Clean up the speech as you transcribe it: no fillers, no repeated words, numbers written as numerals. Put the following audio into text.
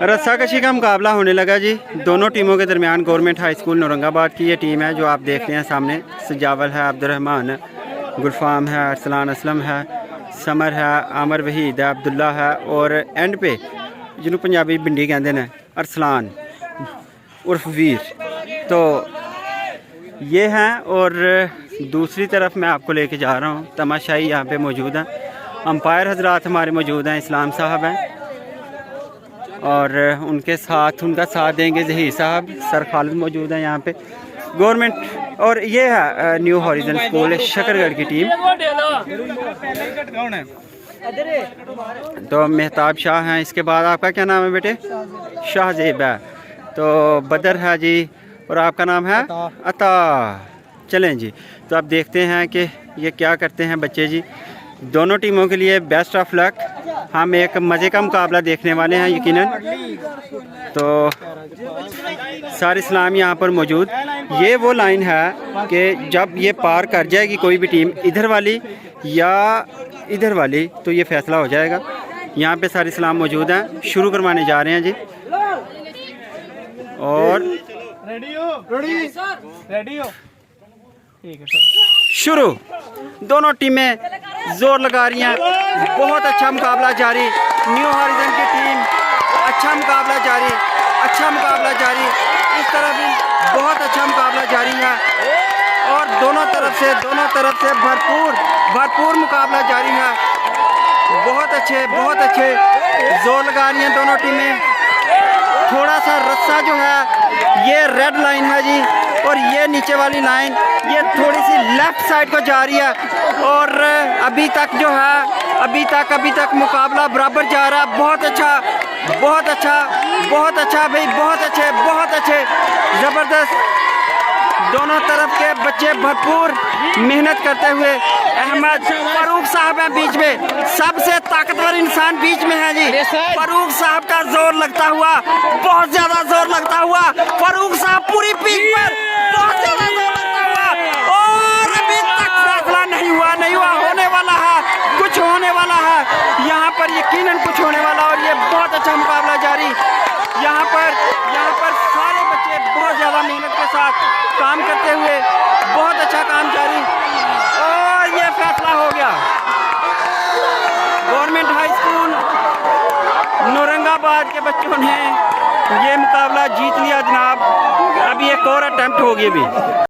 रस्साकशी का मुकाबला होने लगा जी। दोनों टीमों के दरमियान गवर्नमेंट हाई स्कूल औरंगाबाद की ये टीम है जो आप देख रहे हैं सामने। सजावल है, अब्दुलरहमान है, गुलफाम है, अरसलान असलम है, समर है, आमर वहीद है, अब्दुल्ला है और एंड पे जिन्होंने पंजाबी भिंडी कहते हैं अरसलान उर्फ वीर। तो ये हैं और दूसरी तरफ मैं आपको लेके जा रहा हूँ। तमाशाई यहाँ पे मौजूद हैं, अंपायर हजरात हमारे मौजूद हैं, इस्लाम साहब हैं और उनके साथ उनका साथ देंगे जहीर साहब, सर खालिद मौजूद हैं यहाँ पे गवर्नमेंट। और ये है न्यू हॉरिजन स्कूल शकरगढ़ की टीम। तो मेहताब शाह हैं, इसके बाद आपका क्या नाम है बेटे? शाहजेब है। तो बदर है जी और आपका नाम है अता। चलें जी, तो आप देखते हैं कि ये क्या करते हैं बच्चे जी। दोनों टीमों के लिए बेस्ट ऑफ लक। हम एक मज़े का मुकाबला देखने वाले हैं यकीनन। तो सारे इस्लाम यहाँ पर मौजूद। ये वो लाइन है कि जब ये पार कर जाएगी कोई भी टीम, इधर वाली या इधर वाली, तो ये फैसला हो जाएगा। यहाँ पे सारे इस्लाम मौजूद हैं। शुरू करवाने जा रहे हैं जी। और रेडी हो ठीक है सर। शुरू। दोनों टीमें जोर लगा रही हैं। बहुत अच्छा मुकाबला जारी। न्यू हॉरिजन की टीम, अच्छा मुकाबला जारी, अच्छा मुकाबला जारी। इस तरह भी बहुत अच्छा मुकाबला जारी है और दोनों तरफ से भरपूर मुकाबला जारी है। बहुत अच्छे जोर लगा रही हैं दोनों टीमें। थोड़ा सा रस्सा जो है ये रेड लाइन है जी और ये नीचे वाली लाइन ये थोड़ी सी लेफ्ट साइड को जा रही है। और अभी तक जो है अभी तक मुकाबला बराबर जा रहा है। बहुत अच्छा भाई, बहुत अच्छे ज़बरदस्त। दोनों तरफ के बच्चे भरपूर मेहनत करते हुए। अहमद फारूक साहब हैं बीच में, सबसे ताकतवर इंसान बीच में है जी। फारूक साहब का जोर लगता हुआ, बहुत ज्यादा जोर लगता हुआ। फारूक साहब पूरी पीक पर बहुत ज्यादा जोर लगता हुआ और अभी तक फैसला नहीं हुआ। होने वाला है, कुछ होने वाला है यहाँ पर, यकीनन कुछ होने वाला। और ये बहुत अच्छा मुकाबला जारी। यहाँ पर सारे बच्चे बहुत ज़्यादा मेहनत के साथ काम करते हुए, बहुत अच्छा काम जारी। और ये फैसला हो गया। गवर्नमेंट हाई स्कूल औरंगाबाद के बच्चों ने ये मुकाबला जीत लिया जनाब। अभी एक और अटेम्प्ट होगी अभी।